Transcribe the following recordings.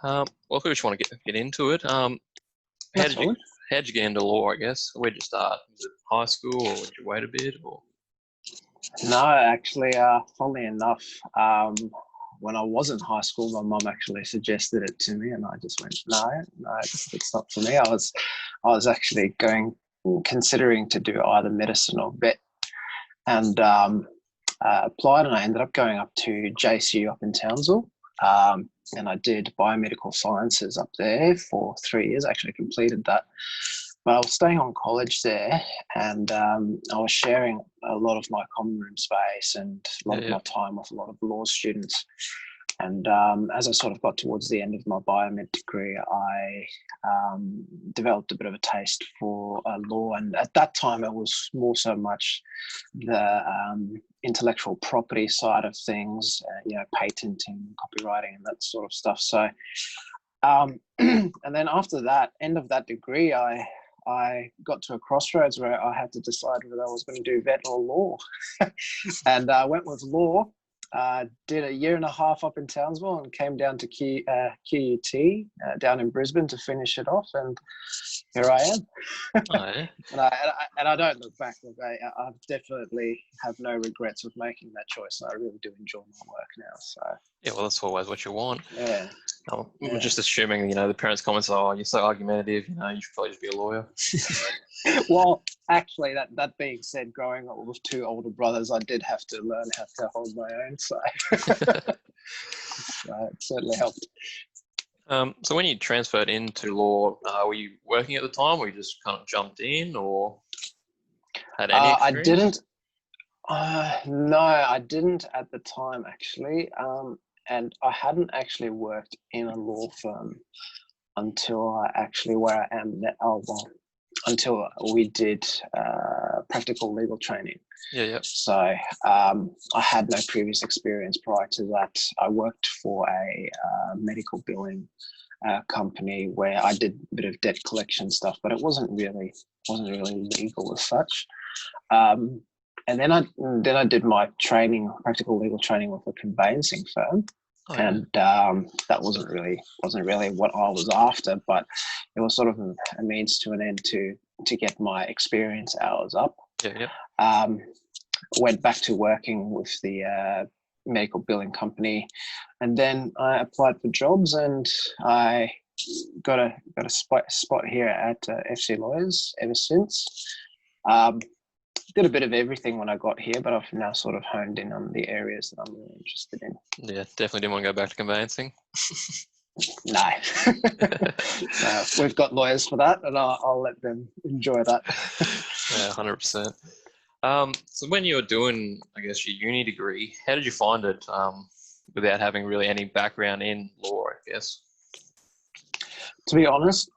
Well, if we just want to get into it, how That's did you all. how did you get into law? I guess where'd you start? Was it high school, or did you wait a bit? Or No, actually, funnily enough, when I was in high school, my mum actually suggested it to me, and I just went, no, it's not for me. I was actually considering to do either medicine or vet, and applied, and I ended up going up to JCU up in Townsville, and I did biomedical sciences up there for 3 years. I actually completed that. But I was staying on college there, and I was sharing a lot of my common room space and a lot of my time with a lot of law students. And as I sort of got towards the end of my biomed degree, I developed a bit of a taste for law. And at that time, it was more so much the intellectual property side of things, patenting, copywriting, and that sort of stuff. So, and then after that, end of that degree, I got to a crossroads where I had to decide whether I was going to do vet or law. And I went with law, did a year and a half up in Townsville, and came down to QUT down in Brisbane to finish it off. And here I am. oh, yeah. and I don't look back. I definitely have no regrets with making that choice. And I really do enjoy my work now. So Yeah, well, that's always what you want. yeah. We're just assuming, the parents' comments, "Oh, you're so argumentative. You should probably just be a lawyer." Well, actually, that being said, growing up with two older brothers, I did have to learn how to hold my own. So, it certainly helped. So when you transferred into law, were you working at the time, or you just kind of jumped in, or had any experience? I didn't. No, I didn't at the time, actually. And I hadn't actually worked in a law firm until where I am now. Oh, well, until we did practical legal training. Yeah. So I had no previous experience prior to that. I worked for a medical billing company where I did a bit of debt collection stuff, but it wasn't really legal as such. And then I did my practical legal training with a conveyancing firm. Oh, yeah. And that wasn't really what I was after, but it was sort of a means to an end to get my experience hours up. Yeah. Went back to working with the medical billing company, and then I applied for jobs, and I got a spot here at FC Lawyers ever since. Did a bit of everything when I got here, but I've now sort of honed in on the areas that I'm really interested in. Yeah, definitely didn't want to go back to conveyancing. No. No, we've got lawyers for that, and I'll let them enjoy that. Yeah, 100%. So when you were doing, I guess, your uni degree, how did you find it without having really any background in law, I guess? To be honest,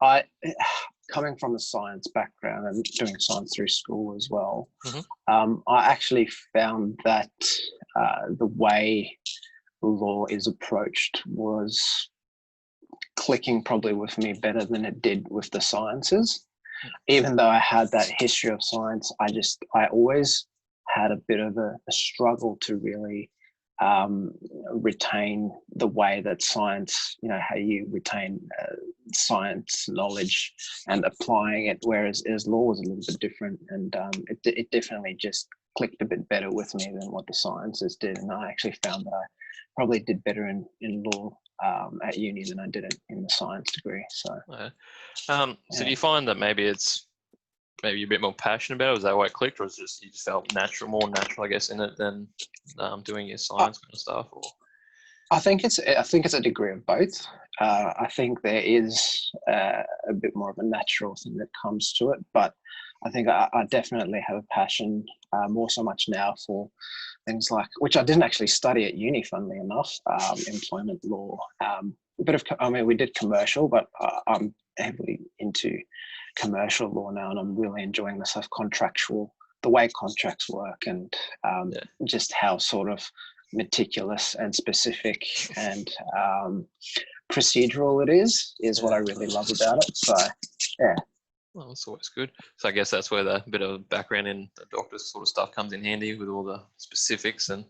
coming from a science background and doing science through school as well, I actually found that the way law is approached was clicking probably with me better than it did with the sciences. Even though I had that history of science, I always had a bit of a struggle to really retain the way that science, how you retain science knowledge and applying it, whereas law was a little bit different, and it definitely just clicked a bit better with me than what the sciences did. And I actually found that I probably did better in law at uni than I did in the science degree. So, so do you find that maybe you're a bit more passionate about it? Was that why it clicked, or was it just you just felt more natural, I guess, in it than doing your science kind of stuff? Or I think it's a degree of both. I think there is a bit more of a natural thing that comes to it, but I think I definitely have a passion, more so much now, for things like, which I didn't actually study at uni, funnily enough, employment law. We did commercial, but I'm heavily into commercial law now, and I'm really enjoying the stuff the way contracts work, and just how sort of meticulous and specific and procedural it is what I really love about it. So, yeah. Well, that's always good. So I guess that's where the bit of background in the doctor's sort of stuff comes in handy, with all the specifics and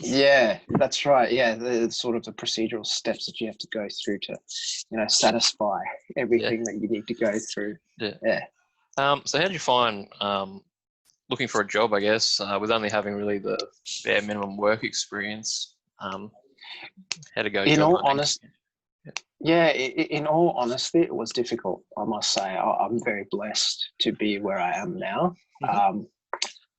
Yeah, that's right. Yeah, the sort of the procedural steps that you have to go through to, satisfy Yeah, everything that you need to go through. yeah. Yeah. So how did you find looking for a job, I guess, with only having really the bare minimum work experience? How to go In job all hunting? honest, yeah, in all honesty, it was difficult. I must say, I'm very blessed to be where I am now. Mhm.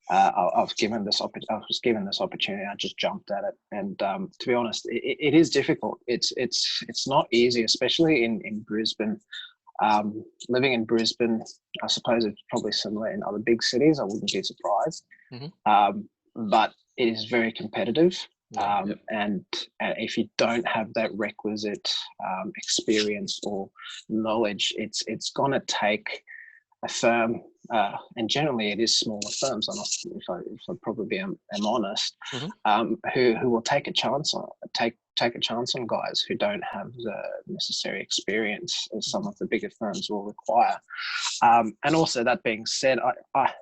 I was given this opportunity. I just jumped at it, and to be honest, it is difficult. It's not easy, especially in Brisbane. Living in Brisbane, I suppose it's probably similar in other big cities. I wouldn't be surprised, Mhm. but it is very competitive. Yep. And if you don't have that requisite experience or knowledge, it's going to take a firm, and generally it is smaller firms. If I probably am honest, Mhm. Who will take a chance on guys who don't have the necessary experience as some of the bigger firms will require. And also, that being said, I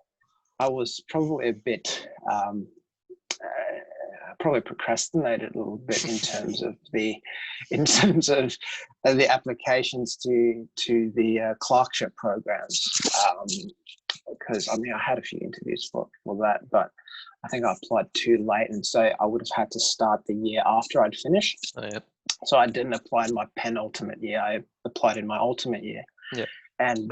was probably a bit. Probably procrastinated a little bit in terms of the applications to the clerkship programs, because I had a few interviews for that, but I think I applied too late, and so I would have had to start the year after I'd finished. Oh, yep. So I didn't apply in my penultimate year. I applied in my ultimate year. Yeah. And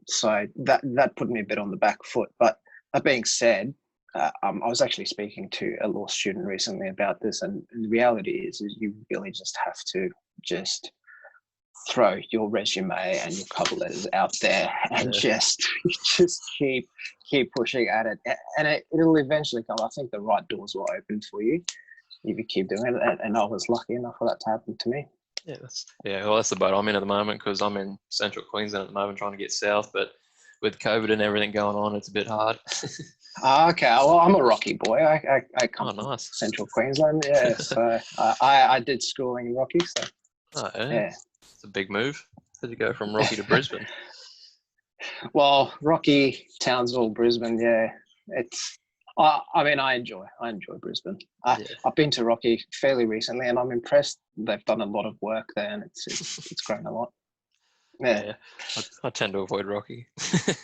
so that put me a bit on the back foot. But that being said, I was actually speaking to a law student recently about this, and the reality is you really just have to just throw your resume and your cover letters out there and just keep pushing at it, and it'll eventually come. I think the right doors will open for you if you keep doing it, and I was lucky enough for that to happen to me. Yeah, well, that's the boat I'm in at the moment, because I'm in central Queensland at the moment trying to get south, but with COVID and everything going on, it's a bit hard. Okay, well, I'm a Rocky boy. I come from Nice. central Queensland, yeah. So I did schooling in Rocky, so yeah. It's a big move. How'd you go from Rocky to Brisbane? Well, Rocky, Townsville, Brisbane, yeah. It's I enjoy Brisbane. I've been to Rocky fairly recently, and I'm impressed. They've done a lot of work there, and it's grown a lot. Yeah. I tend to avoid Rocky. So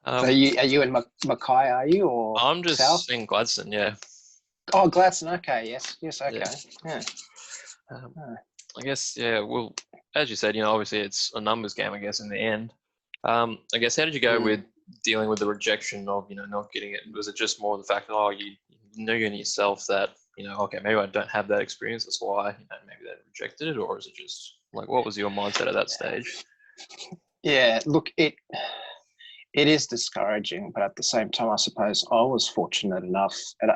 are you in Mackay, are you, or I'm just south? in Gladstone, yeah. Oh, Gladstone. Okay, yes, okay. Yeah. I guess, yeah. Well, as you said, obviously it's a numbers game, I guess, in the end. I guess, how did you go with dealing with the rejection of, not getting it? Was it just more the fact that, you knew in yourself that, okay, maybe I don't have that experience, that's why, maybe they rejected it? Or is it just like, what was your mindset at that stage? Yeah, look, it is discouraging, but at the same time, I suppose I was fortunate enough, and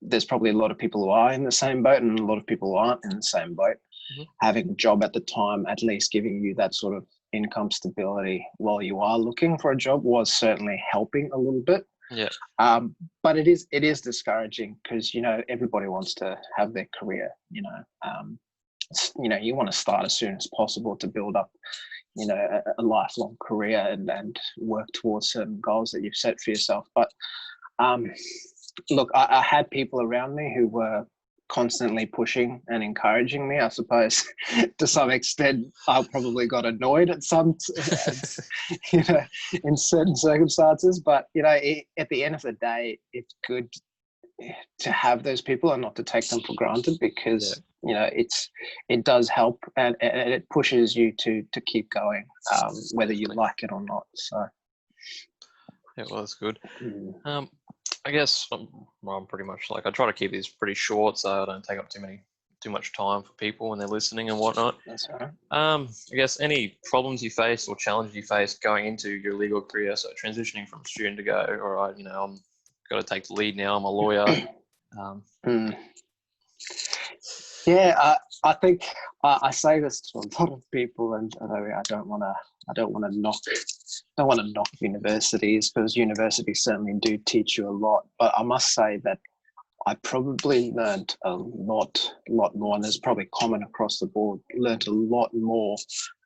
there's probably a lot of people who are in the same boat and a lot of people who aren't in the same boat. Mm-hmm. Having a job at the time, at least giving you that sort of income stability while you are looking for a job, was certainly helping a little bit. Yeah. But it is discouraging, because everybody wants to have their career. You want to start as soon as possible to build up a lifelong career and work towards certain goals that you've set for yourself. But look, I had people around me who were constantly pushing and encouraging me. I suppose to some extent I probably got annoyed at some in certain circumstances, but at the end of the day, it's good to have those people and not to take them for granted, because it does help, and it pushes you to keep going, whether you like it or not. So yeah, well, that's good. I guess I'm pretty much like, I try to keep these pretty short so I don't take up too much time for people when they're listening and whatnot. That's all right. I guess, any problems you face or challenges you face going into your legal career, so transitioning from student to go, all right, I'm got to take the lead now, I'm a lawyer. Yeah, I think I say this to a lot of people, and I don't want to knock universities, because universities certainly do teach you a lot. But I must say that I probably learned a lot more, and it's probably common across the board. Learned a lot more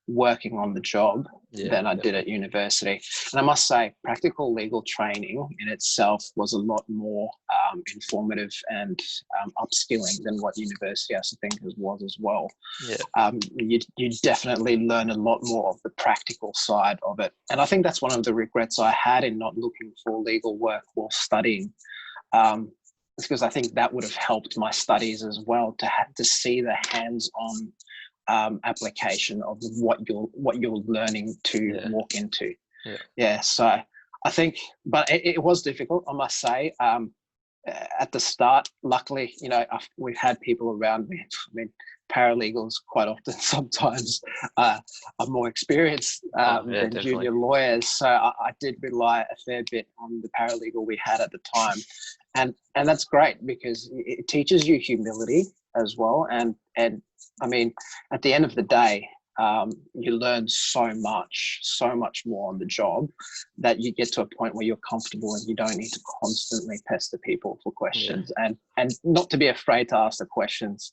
working on the job than I did definitely. at university. And I must say, practical legal training in itself was a lot more informative and upskilling than what university, I think, was as well. Yeah. You definitely learn a lot more of the practical side of it. And I think that's one of the regrets I had in not looking for legal work while studying. It's because I think that would have helped my studies as well, to see the hands-on application of what you're learning to walk into. So I think, but it was difficult, I must say. At the start, luckily, we've had people around me. I mean, paralegals quite often sometimes are more experienced than definitely. junior lawyers. So I did rely a fair bit on the paralegal we had at the time. And that's great, because it teaches you humility as well. And I mean, at the end of the day, you learn so much more on the job, that you get to a point where you're comfortable and you don't need to constantly pester people for questions, and not to be afraid to ask the questions.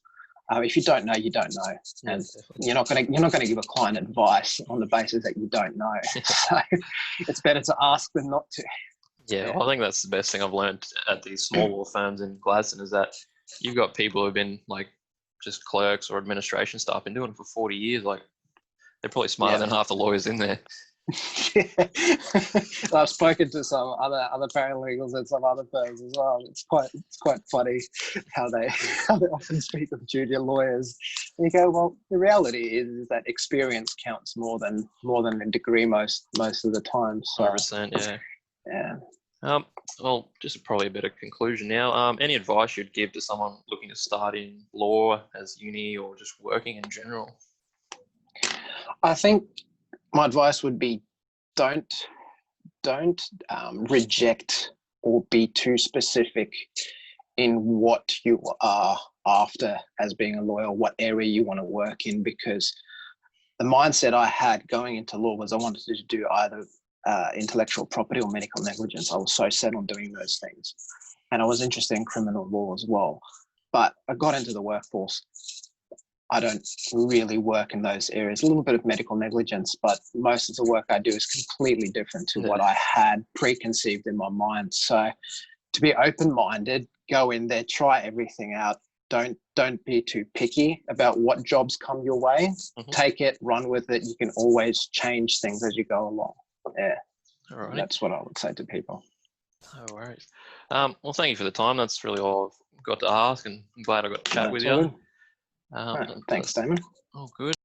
If you don't know, you don't know, and you're not going to give a client advice on the basis that you don't know. So it's better to ask than not to. Well, I think that's the best thing I've learned at these small law firms in Gladstone, is that you've got people who've been like just clerks or administration staff, been doing it for 40 years. Like, they're probably smarter than half the lawyers in there. I've spoken to some other paralegals at some other firms as well. It's quite funny how they often speak of junior lawyers. And you go, well, the reality is that experience counts more than a degree most of the time. So 100%, well, just probably a bit of conclusion now. Any advice you'd give to someone looking to start in law as uni, or just working in general? I think my advice would be, don't reject or be too specific in what you are after as being a lawyer, what area you want to work in, because the mindset I had going into law was I wanted to do either intellectual property or medical negligence. I was so set on doing those things, and I was interested in criminal law as well. But I got into the workforce. I don't really work in those areas. A little bit of medical negligence, but most of the work I do is completely different to what I had preconceived in my mind. So to be open-minded, go in there, try everything out. Don't be too picky about what jobs come your way. Take it, run with it. You can always change things as you go along. All right. That's what I would say to people. No worries. Well, thank you for the time. That's really all I've got to ask, and I'm glad I got to chat with you. Thanks, Damon. Oh, good.